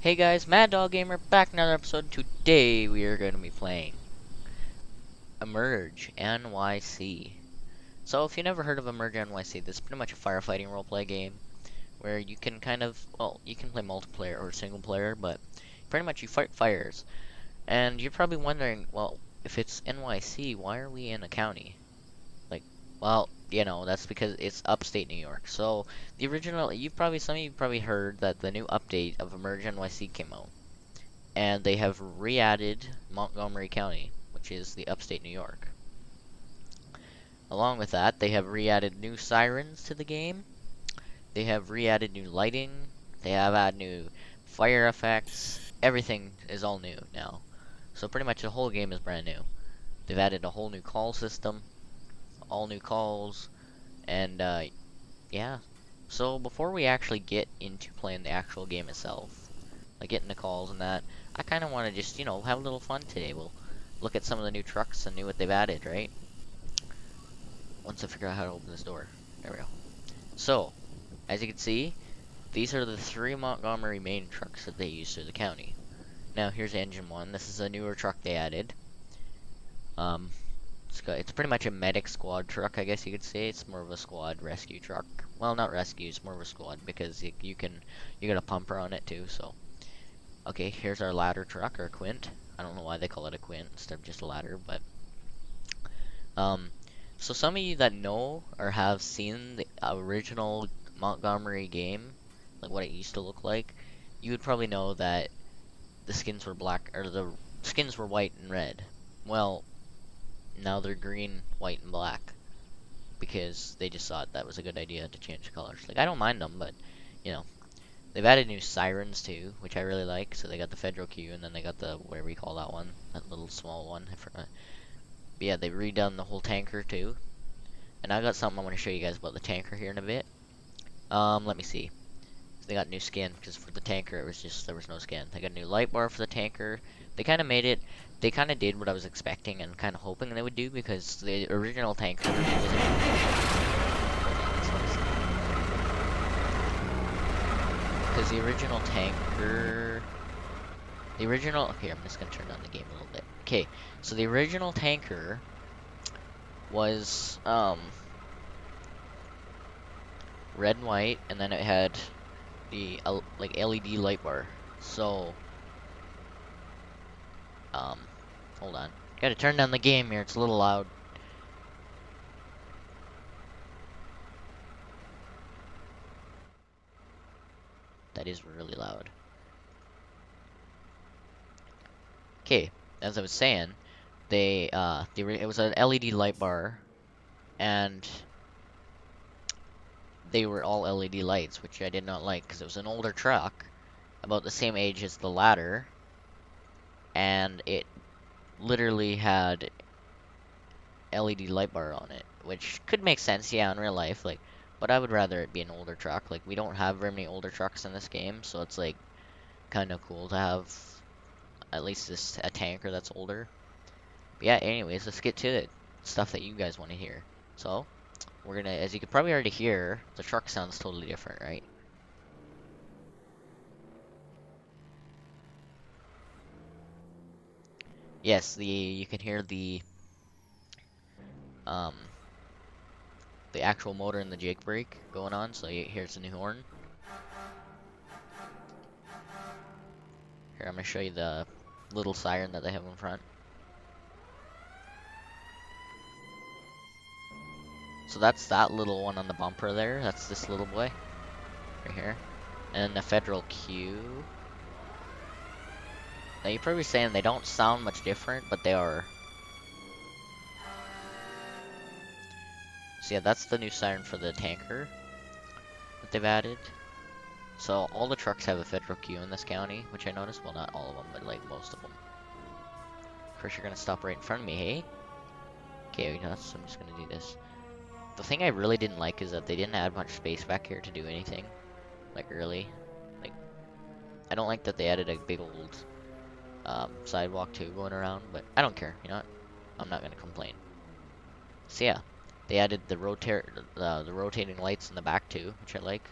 Hey guys, Mad Dog Gamer back in another episode. Today we are going to be playing Emerge NYC. So if you never heard of Emerge NYC, this is pretty much a firefighting roleplay game where you can you can play multiplayer or single player, but pretty much you fight fires. And you're probably wondering, well, if it's NYC, why are we in a county? Like, well, that's because it's upstate New York. So the original, some of you probably heard that the new update of Emerge NYC came out. And they have re-added Montgomery County, which is the upstate New York. Along with that, they have re-added new sirens to the game. They have re-added new lighting. They have added new fire effects. Everything is all new now. So pretty much the whole game is brand new. They've added a whole new call system, all new calls, and yeah. So before we actually get into playing the actual game itself, like getting the calls and that, I kind of want to just, have a little fun today. We'll look at some of the new trucks and what they've added, right? Once I figure out how to open this door. There we go. So, as you can see, these are the 3 Montgomery main trucks that they use through the county. Now, here's engine 1. This is a newer truck they added. It's pretty much a medic squad truck, I guess you could say. It's more of a squad rescue truck. Well, not rescue, it's more of a squad because you got a pumper on it too, so. Okay, here's our ladder truck, or quint. I don't know why they call it a quint instead of just a ladder, but so some of you that know or have seen the original Montgomery game, like what it used to look like, you would probably know that the skins were black, or the skins were white and red. Well, now they're green, white, and black because they just thought that was a good idea to change the colors. Like, I don't mind them, but they've added new sirens too, which I really like. So they got the Federal Q, and then they got the, whatever you call that one, that little small one, I forgot. But yeah, they've redone the whole tanker too. And I got something I want to show you guys about the tanker here in a bit. Let me see. So they got new skin, because for the tanker there was no skin. They got a new light bar for the tanker. They kind of made it, they kind of did what I was expecting and kind of hoping they would do, because the original tanker okay, I'm just gonna turn down the game a little bit. Okay, so the original tanker was red and white, and then it had the like LED light bar. So hold on, gotta turn down the game here, it's a little loud. That is really loud. Okay, as I was saying, it was an LED light bar, and they were all LED lights, which I did not like because it was an older truck, about the same age as the ladder, and it literally had LED light bar on it, which could make sense, yeah, in real life, like, but I would rather it be an older truck. Like, we don't have very many older trucks in this game, so it's like kind of cool to have at least a tanker that's older. But yeah, anyways, let's get to it. Stuff that you guys want to hear. So, we're gonna, as you could probably already hear, the truck sounds totally different, right? Yes, you can hear the actual motor and the jake brake going on, so here's the new horn. Here, I'm gonna show you the little siren that they have in front. So that's that little one on the bumper there. That's this little boy right here. And then the Federal Q. Now you're probably saying they don't sound much different, but they are. So yeah, that's the new siren for the tanker that they've added. So all the trucks have a Federal Q in this county, which I noticed. Well, not all of them, but like most of them. Of course, you're gonna stop right in front of me, hey? Okay, so I'm just gonna do this. The thing I really didn't like is that they didn't add much space back here to do anything, like early. Like, I don't like that they added a big old sidewalk too going around, but I don't care. You know what? I'm not gonna complain. So yeah, they added the rotating lights in the back too, which I like.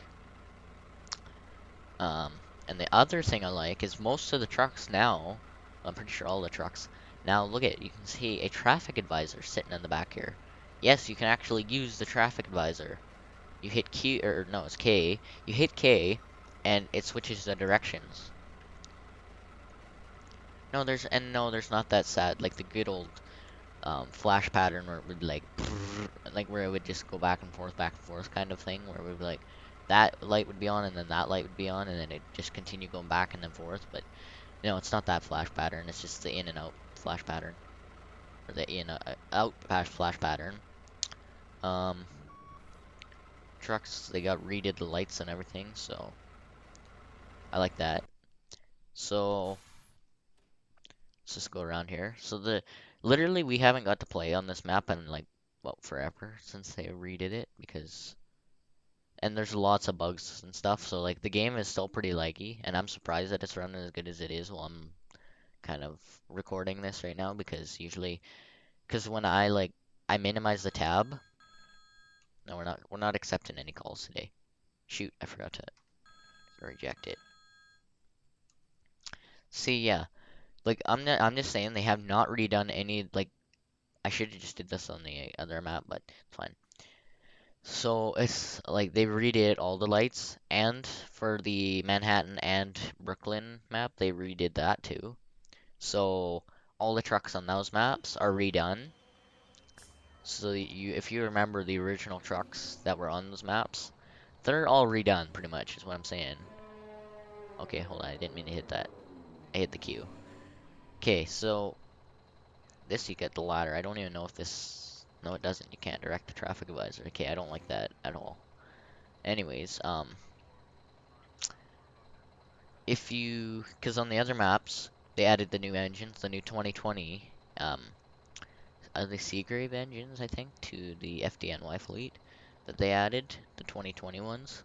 And the other thing I like is most of the trucks now, I'm pretty sure all the trucks, now look at, you can see a traffic advisor sitting in the back here. Yes, you can actually use the traffic advisor. You hit Q, or no, it's K. You hit K, and it switches the directions. No, there's not that sad, like the good old flash pattern where it would like, like where it would just go back and forth kind of thing, where it would be like, that light would be on, and then that light would be on, and then it just continue going back and then forth, but no, it's not that flash pattern. It's just the in and out flash pattern, or the in out flash pattern. Um, Trucks, they got redid the lights and everything, so I like that. So let's just go around here. So literally we haven't got to play on this map in like, well, forever since they redid it, because and there's lots of bugs and stuff. So like the game is still pretty laggy, and I'm surprised that it's running as good as it is while I'm kind of recording this right now, because usually, because when I minimize the tab. No, we're not accepting any calls today. Shoot, I forgot to reject it. See, yeah. Like I'm just saying they have not redone any, like, I should have just did this on the other map, but it's fine. So it's like they redid all the lights, and for the Manhattan and Brooklyn map they redid that too. So all the trucks on those maps are redone. So if you remember the original trucks that were on those maps, they're all redone pretty much, is what I'm saying. Okay, hold on. I didn't mean to hit that. I hit the Q. Okay, so this you get the ladder. I don't even know if this... No, it doesn't. You can't direct the traffic advisor. Okay, I don't like that at all. Anyways, if you... Because on the other maps, they added the new engines, the new 2020, the Seagrave engines, I think, to the FDNY fleet that they added, the 2020 ones.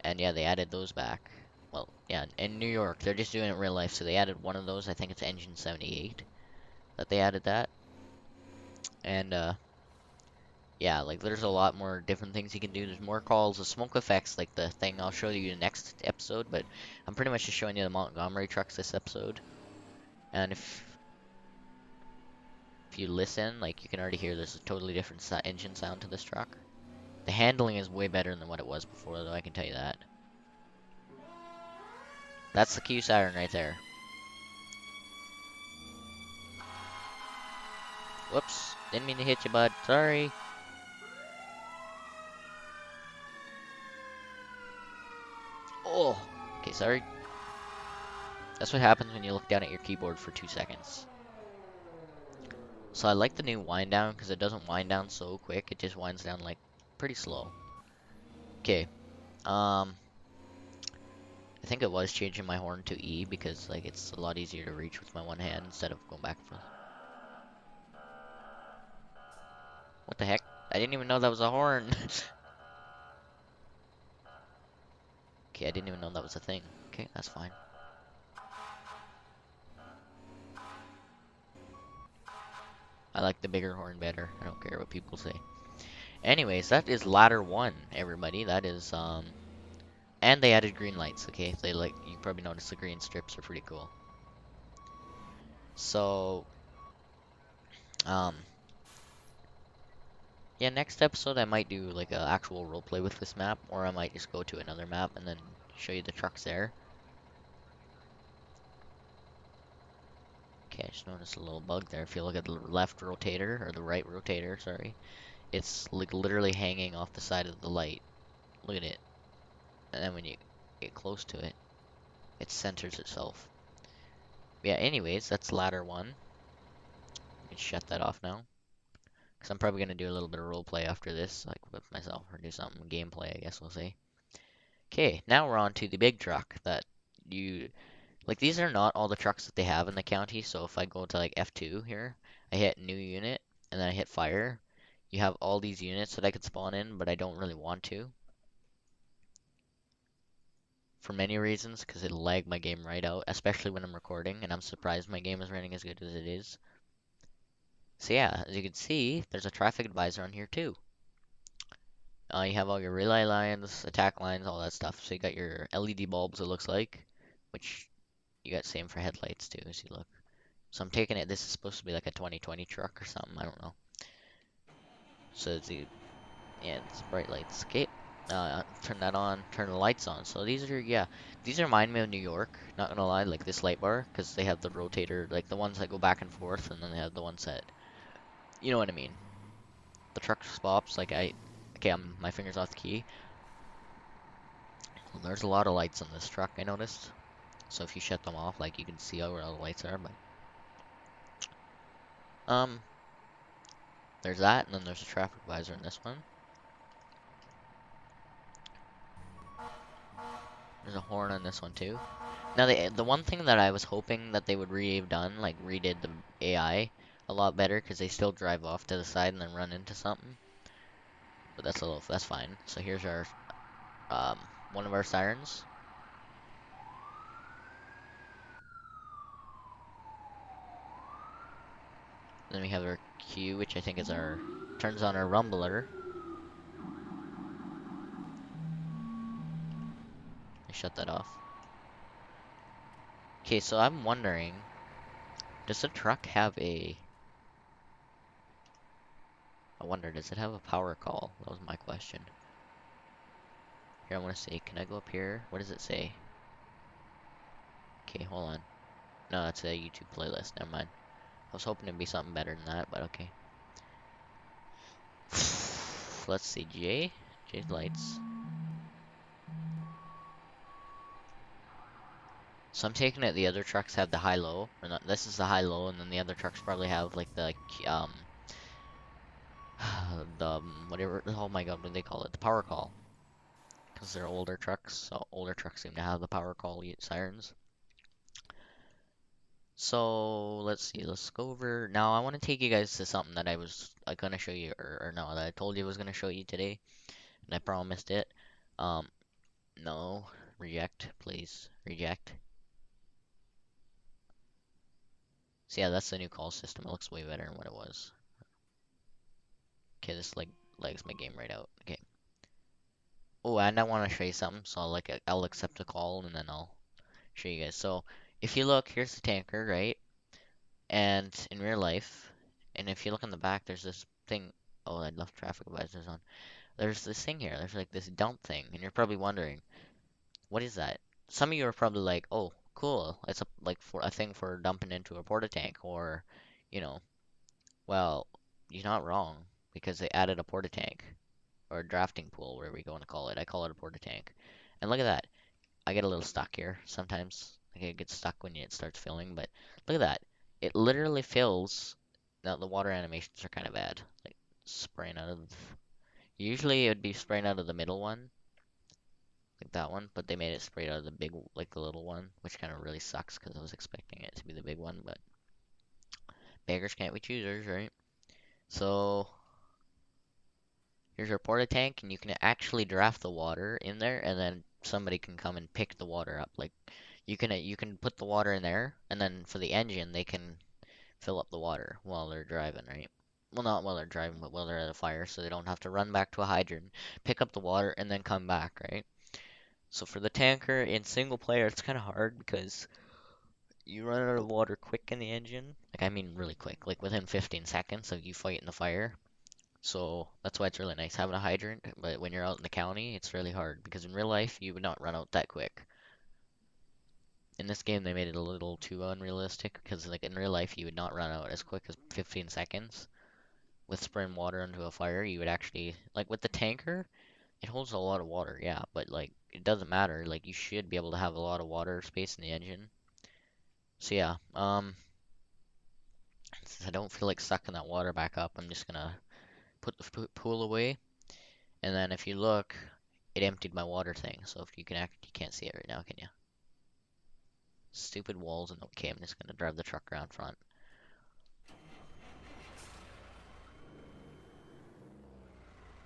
And yeah, they added those back. Well, yeah, in New York, they're just doing it in real life, so they added one of those. I think it's engine 78 that they added that. And yeah, like there's a lot more different things you can do. There's more calls, the smoke effects, like the thing I'll show you next episode, but I'm pretty much just showing you the Montgomery trucks this episode. And if you listen, like you can already hear there's a totally different engine sound to this truck. The handling is way better than what it was before, though, I can tell you that. That's the Q siren right there. Whoops, didn't mean to hit you, bud. Sorry. Oh, okay, sorry. That's what happens when you look down at your keyboard for 2 seconds. So I like the new wind down because it doesn't wind down so quick. It just winds down like pretty slow. Okay. I think it was changing my horn to E because like it's a lot easier to reach with my one hand instead of going back and forth. What the heck? I didn't even know that was a horn. Okay, I didn't even know that was a thing. Okay, that's fine. I like the bigger horn better. I don't care what people say. Anyways, that is ladder 1, everybody. That is, and they added green lights, okay? They like, you probably noticed the green strips are pretty cool. So, um, yeah, next episode I might do like an actual roleplay with this map, or I might just go to another map and then show you the trucks there. Okay, I just noticed a little bug there. If you look at the left rotator, or the right rotator, sorry, it's like literally hanging off the side of the light. Look at it. And then when you get close to it, it centers itself. Yeah, anyways, that's ladder 1. You can shut that off now. Because I'm probably going to do a little bit of roleplay after this, like with myself, or do something gameplay, I guess we'll say. Okay, now we're on to the big truck that you... Like, these are not all the trucks that they have in the county, so if I go to, like, F2 here, I hit new unit, and then I hit fire, you have all these units that I could spawn in, but I don't really want to. For many reasons, because it'll lag my game right out, especially when I'm recording, and I'm surprised my game is running as good as it is. So yeah, as you can see, there's a traffic advisor on here too. You have all your relay lines, attack lines, all that stuff. So you got your LED bulbs, it looks like, which you got same for headlights too, as you look. So I'm taking it, this is supposed to be like a 2020 truck or something, I don't know. So it's, yeah, it's bright lights. Okay, turn that on, turn the lights on. So these are, yeah, these remind me of New York, not gonna lie, like this light bar, because they have the rotator, like the ones that go back and forth, and then they have the ones that, you know what I mean. The truck stops, like okay, my finger's off the key. Well, there's a lot of lights on this truck, I noticed. So if you shut them off, like you can see where all the lights are, but um, there's that, and then there's a traffic visor in this one. There's a horn on this one too. Now the one thing that I was hoping that they would re-have done, like redid the AI a lot better, because they still drive off to the side and then run into something. But that's fine. So here's our one of our sirens. Then we have our Q, which I think is our turns on our rumbler. I shut that off. Okay, so I'm wondering, does the truck have a? I wonder, does it have a power call? That was my question. Here, I want to say, can I go up here? What does it say? Okay, hold on. No, that's a YouTube playlist. Never mind. I was hoping it'd be something better than that, but okay. Let's see, J's lights. So I'm taking it the other trucks have the high-low, or not, this is the high-low, and then the other trucks probably have like the, whatever, oh my god, what do they call it? The power call. Because they're older trucks, so older trucks seem to have the power call sirens. So, let's see, let's go over, now I want to take you guys to something that I was gonna show you, or no, that I told you I was gonna show you today, and I promised it. Um, no, reject, please, reject. So yeah, that's the new call system. It looks way better than what it was. Okay, this lags my game right out. Okay. Oh, and I want to show you something. So I'll accept a call and then I'll show you guys. So if you look, here's the tanker, right? And in real life, and if you look in the back, there's this thing. Oh, I left traffic advisors on. There's this thing here. There's like this dump thing, and you're probably wondering, what is that? Some of you are probably like, oh, cool. It's for a thing for dumping into a porta tank, or, you know, well, you're not wrong because they added a porta tank or a drafting pool, whatever you want to call it. I call it a porta tank. And look at that. I get a little stuck here sometimes. Like it gets stuck when it starts filling, but look at that. It literally fills. Now the water animations are kind of bad. Like spraying out of. Usually it would be spraying out of the middle one, like that one, but they made it sprayed out of the big, like the little one, which kind of really sucks because I was expecting it to be the big one, but beggars can't be choosers, right? So here's our porta tank, and you can actually draft the water in there, and then somebody can come and pick the water up. Like you can put the water in there, and then for the engine, they can fill up the water while they're driving, right? Well, not while they're driving, but while they're at a fire, so they don't have to run back to a hydrant, pick up the water, and then come back, right? So for the tanker in single player, it's kind of hard because you run out of water quick in the engine. Like I mean, really quick, like within 15 seconds of you fighting the fire. So that's why it's really nice having a hydrant, but when you're out in the county, it's really hard because in real life you would not run out that quick. In this game, they made it a little too unrealistic because like in real life you would not run out as quick as 15 seconds. With spraying water into a fire, you would actually like with the tanker, it holds a lot of water, yeah, but like it doesn't matter. Like you should be able to have a lot of water space in the engine. So yeah, since I don't feel like sucking that water back up, I'm just gonna put the pool away. And then if you look, it emptied my water thing. So if you you can't see it right now, can you? Stupid walls and okay, I'm just gonna drive the truck around front.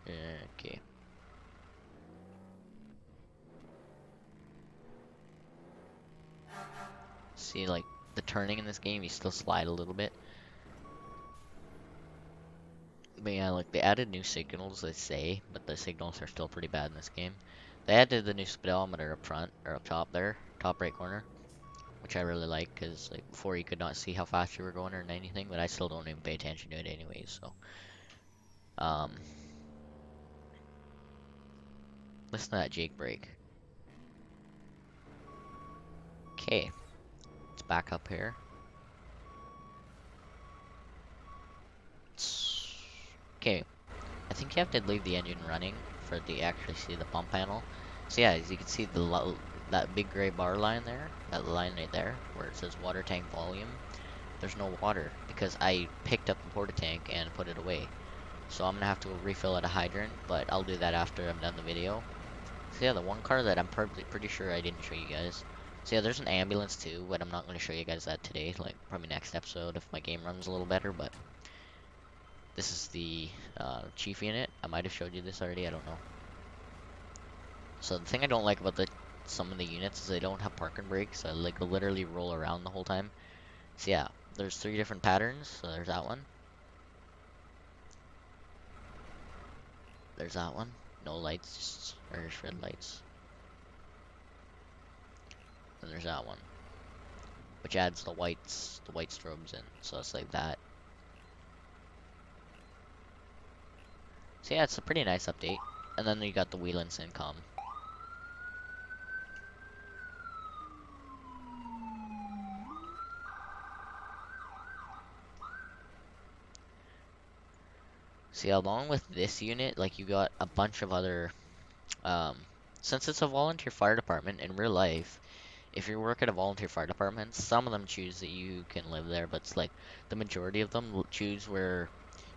Okay. See, like the turning in this game, you still slide a little bit. But yeah, like they added new signals, they say, but the signals are still pretty bad in this game. They added the new speedometer up front, or up top there, top right corner, which I really like, because like before you could not see how fast you were going or anything, but I still don't even pay attention to it anyways, so. Um, Listen to that Jake break. Okay, let's back up here. Okay, I think you have to leave the engine running for the actually see the pump panel. So yeah, as you can see that big gray bar line there, that line right there, where it says water tank volume, there's no water because I picked up the porta tank and put it away. So I'm gonna have to go refill at a hydrant, but I'll do that after I'm done the video. So yeah, the one car that I'm pretty sure I didn't show you guys. So yeah, there's an ambulance too, but I'm not gonna show you guys that today. Like probably next episode if my game runs a little better. But this is the chief unit. I might have showed you this already. I don't know. So the thing I don't like about some of the units is they don't have parking brakes. I like literally roll around the whole time. So yeah, there's 3 different patterns. So there's that one. There's that one. No lights, just red lights. And there's that one, which adds the white strobes in. So it's like that. So yeah, it's a pretty nice update. And then you got the Wheelands income. See, along with this unit, like you got a bunch of other, since it's a volunteer fire department in real life, if you work at a volunteer fire department, some of them choose that you can live there, but it's like the majority of them will choose where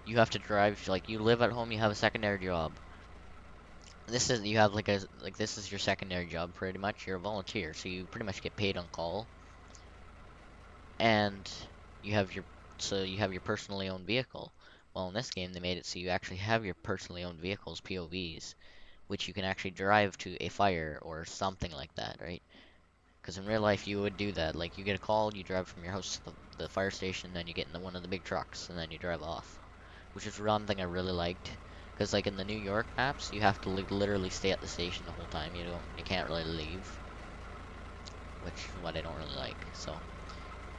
you have to drive, like you live at home, you have a secondary job. This is, you have like this is your secondary job pretty much, you're a volunteer, so you pretty much get paid on call. And you have your personally owned vehicle. Well, in this game, they made it so you actually have your personally owned vehicles, POVs, which you can actually drive to a fire or something like that, right? Because in real life, you would do that. Like, you get a call, you drive from your house to the fire station, then you get in one of the big trucks, and then you drive off. Which is one thing I really liked. Because, like, in the New York maps, you have to like, literally stay at the station the whole time. You can't really leave. Which is what I don't really like, so.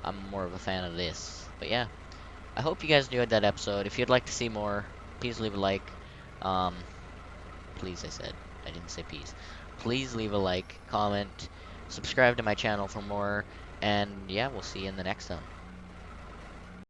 I'm more of a fan of this. But yeah, I hope you guys enjoyed that episode. If you'd like to see more, please leave a like. Please, I said. I didn't say peace. Please leave a like, comment, subscribe to my channel for more, and yeah, we'll see you in the next one.